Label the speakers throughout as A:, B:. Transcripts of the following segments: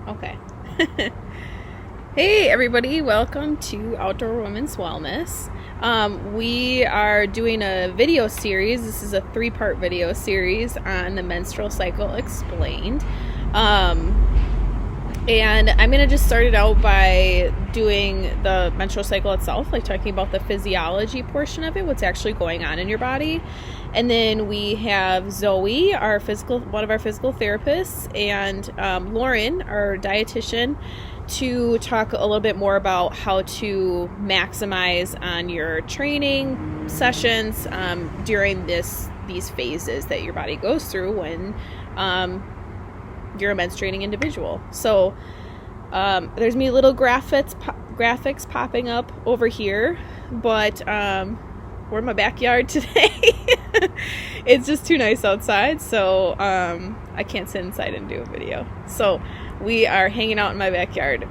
A: Okay. Hey everybody, welcome to Outdoor Women's Wellness. We are doing a video series. This is a 3-part video series on the menstrual cycle explained. And I'm going to just start it out by doing the menstrual cycle itself, like talking about the physiology portion of it, what's actually going on in your body. And then we have Zoe, one of our physical therapists, and Lauren, our dietitian, to talk a little bit more about how to maximize on your training sessions during these phases that your body goes through when you're a menstruating individual. So there's me little graphics popping up over here, but we're in my backyard today. It's just too nice outside, so I can't sit inside and do a video. So we are hanging out in my backyard.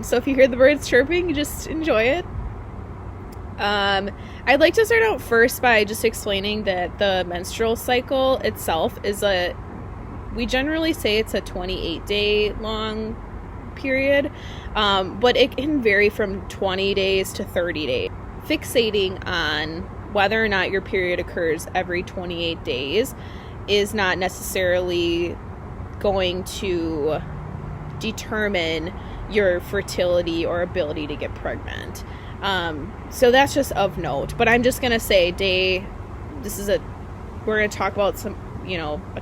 A: So if you hear the birds chirping, you just enjoy it. I'd like to start out first by just explaining that the menstrual cycle itself is we generally say it's a 28-day long period, but it can vary from 20 days to 30 days. Fixating on whether or not your period occurs every 28 days is not necessarily going to determine your fertility or ability to get pregnant. So that's just of note. But I'm just going to say we're going to talk about a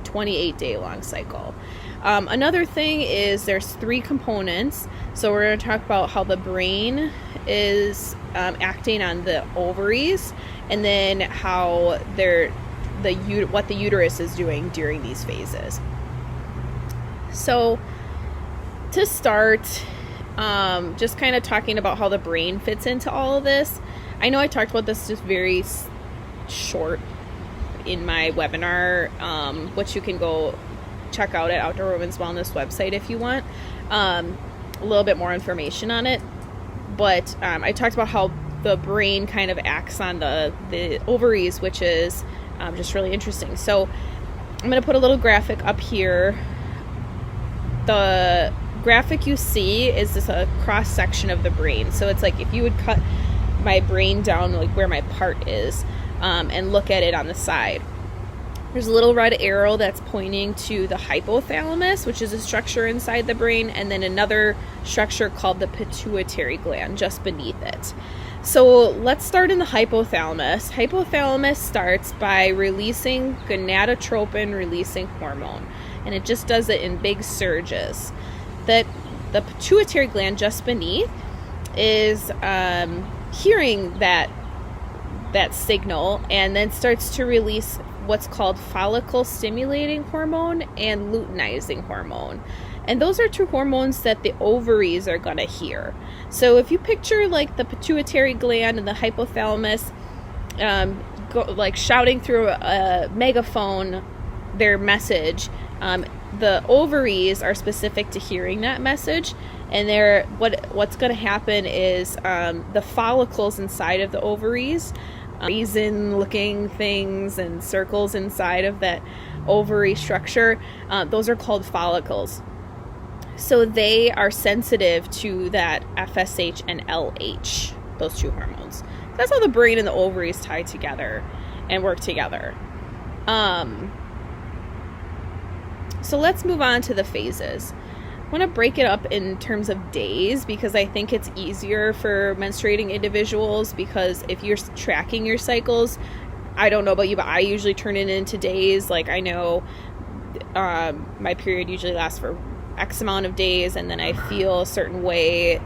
A: 28-day long cycle. Another thing is there's 3 components. So we're going to talk about how the brain is acting on the ovaries, and then how what the uterus is doing during these phases. So to start, just kind of talking about how the brain fits into all of this. I know I talked about this just very short in my webinar, which you can go check out at Outdoor Women's Wellness website if you want a little bit more information on it. But I talked about how the brain kind of acts on the ovaries, which is just really interesting. So I'm going to put a little graphic up here. The graphic you see is this a cross section of the brain. So it's like if you would cut my brain down, like where my part is, and look at it on the side. There's a little red arrow that's pointing to the hypothalamus, which is a structure inside the brain, and then another structure called the pituitary gland just beneath it. So let's start in the hypothalamus. Hypothalamus starts by releasing gonadotropin releasing hormone, and it just does it in big surges. The pituitary gland just beneath is hearing that signal, and then starts to release what's called follicle stimulating hormone and luteinizing hormone. And those are 2 hormones that the ovaries are going to hear. So if you picture like the pituitary gland and the hypothalamus like shouting through a megaphone their message, the ovaries are specific to hearing that message. And what's going to happen is the follicles inside of the ovaries, raisin-looking things and circles inside of that ovary structure, those are called follicles. So they are sensitive to that FSH and LH, those 2 hormones. That's how the brain and the ovaries tie together and work together. So let's move on to the phases. I want to break it up in terms of days because I think it's easier for menstruating individuals, because if you're tracking your cycles, I don't know about you, but I usually turn it into days. Like I know my period usually lasts for X amount of days, and then I feel a certain way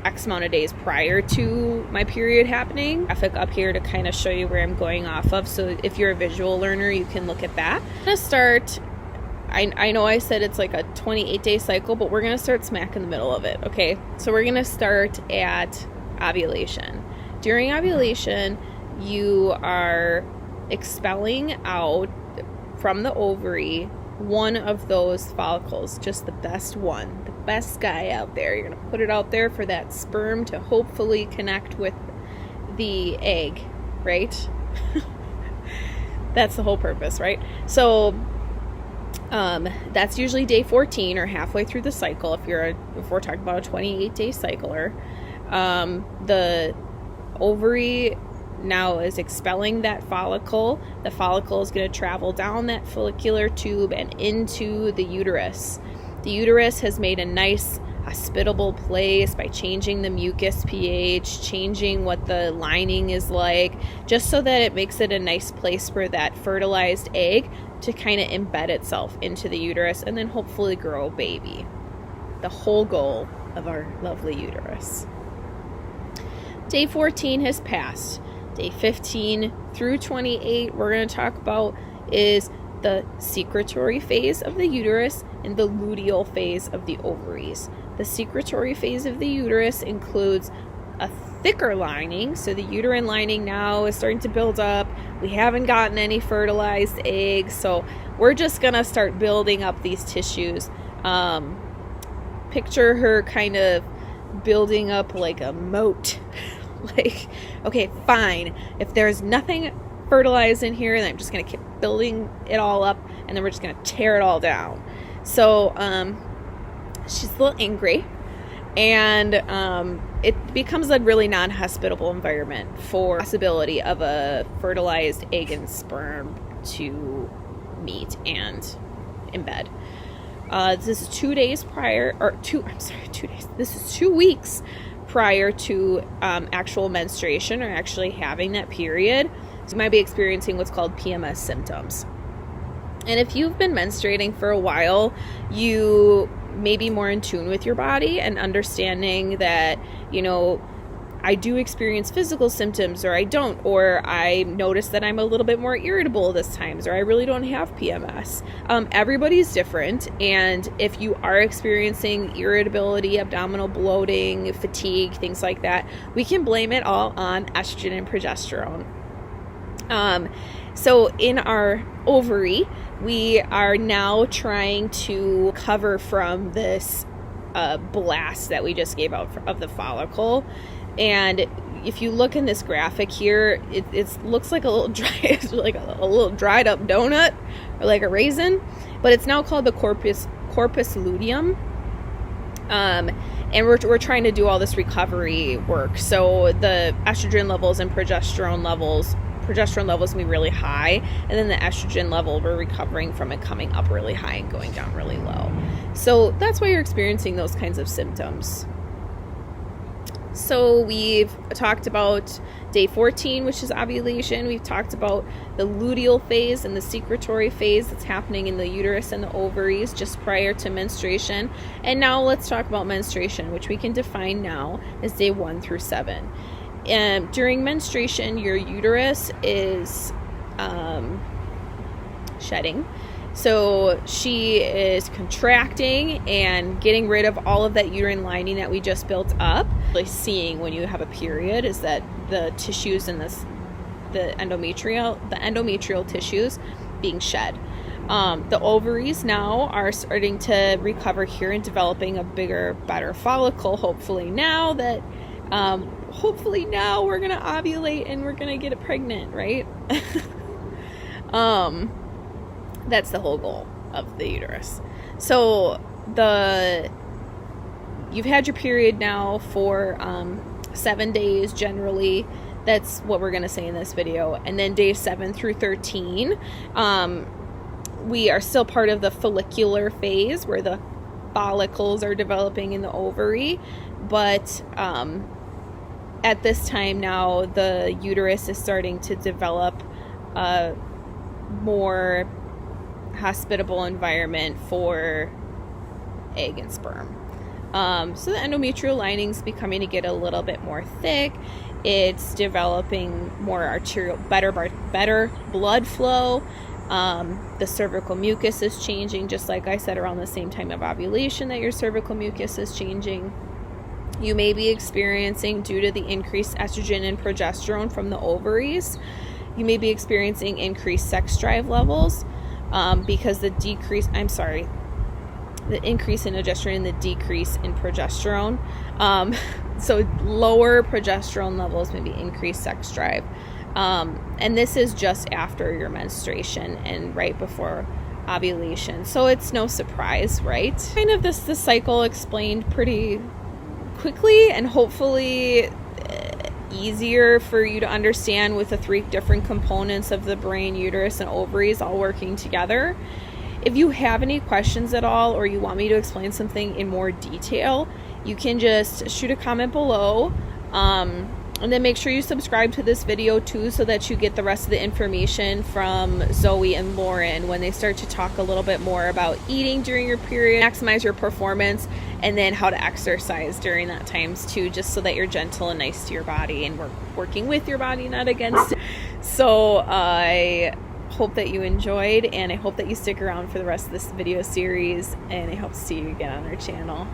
A: X amount of days prior to my period happening. Graphic up here to kind of show you where I'm going off of. So if you're a visual learner, you can look at that. I'm going to start... I know I said it's like a 28-day cycle, but we're going to start smack in the middle of it, okay? So we're going to start at ovulation. During ovulation, you are expelling out from the ovary one of those follicles, just the best one, the best guy out there. You're going to put it out there for that sperm to hopefully connect with the egg, right? That's the whole purpose, right? So That's usually day 14 or halfway through the cycle. If we're talking about a 28-day cycler, the ovary now is expelling that follicle. The follicle is going to travel down that follicular tube and into the uterus. The uterus has made a nice hospitable place by changing the mucus pH, changing what the lining is like, just so that it makes it a nice place for that fertilized egg to kind of embed itself into the uterus and then hopefully grow a baby. The whole goal of our lovely uterus. Day 14 has passed. Day 15 through 28 we're going to talk about is the secretory phase of the uterus and the luteal phase of the ovaries. The secretory phase of the uterus includes a thicker lining, so the uterine lining now is starting to build up. We haven't gotten any fertilized eggs, so we're just gonna start building up these tissues. Picture her kind of building up like a moat. Like, okay, fine, if there's nothing fertilized in here, then I'm just gonna keep building it all up, and then we're just gonna tear it all down. So she's a little angry, and it becomes a really non-hospitable environment for the possibility of a fertilized egg and sperm to meet and embed. This is 2 days prior, or 2 days. This is 2 weeks prior to actual menstruation or actually having that period. So you might be experiencing what's called PMS symptoms. And if you've been menstruating for a while, you may be more in tune with your body and understanding that, you know, I do experience physical symptoms, or I don't, or I notice that I'm a little bit more irritable this time, or I really don't have PMS. Everybody's different, and if you are experiencing irritability, abdominal bloating, fatigue, things like that, we can blame it all on estrogen and progesterone. So in our ovary, we are now trying to recover from this blast that we just gave out of the follicle. And if you look in this graphic here, it looks like a little dry, like a little dried up donut or like a raisin, but it's now called the corpus luteum. And we're trying to do all this recovery work. So the estrogen levels and progesterone levels can be really high, and then the estrogen level, we're recovering from it coming up really high and going down really low. So that's why you're experiencing those kinds of symptoms. So we've talked about day 14, which is ovulation. We've talked about the luteal phase and the secretory phase that's happening in the uterus and the ovaries just prior to menstruation. And now let's talk about menstruation, which we can define now as day 1 through 7. During menstruation, your uterus is shedding. So she is contracting and getting rid of all of that uterine lining that we just built up. Really seeing when you have a period is that the tissues in the endometrial tissues being shed. The ovaries now are starting to recover here and developing a bigger, better follicle. Hopefully now we're gonna ovulate and we're gonna get it pregnant, right? That's the whole goal of the uterus. So you've had your period now for 7 days generally. That's what we're going to say in this video. And then days 7 through 13, we are still part of the follicular phase where the follicles are developing in the ovary. But at this time now, the uterus is starting to develop a more hospitable environment for egg and sperm. So the endometrial lining's becoming to get a little bit more thick. It's developing more better blood flow. The cervical mucus is changing, just like I said, around the same time of ovulation that your cervical mucus is changing. You may be experiencing, due to the increased estrogen and progesterone from the ovaries, you may be experiencing increased sex drive levels. Because the increase in estrogen and the decrease in progesterone. So lower progesterone levels, maybe increased sex drive. And this is just after your menstruation and right before ovulation. So it's no surprise, right? Kind of this cycle explained pretty quickly, and hopefully easier for you to understand with the 3 different components of the brain, uterus, and ovaries all working together. If you have any questions at all, or you want me to explain something in more detail, you can just shoot a comment below. And then make sure you subscribe to this video too, so that you get the rest of the information from Zoe and Lauren when they start to talk a little bit more about eating during your period, maximize your performance, and then how to exercise during that times too, just so that you're gentle and nice to your body and working with your body, not against it. So I hope that you enjoyed, and I hope that you stick around for the rest of this video series, and I hope to see you again on our channel.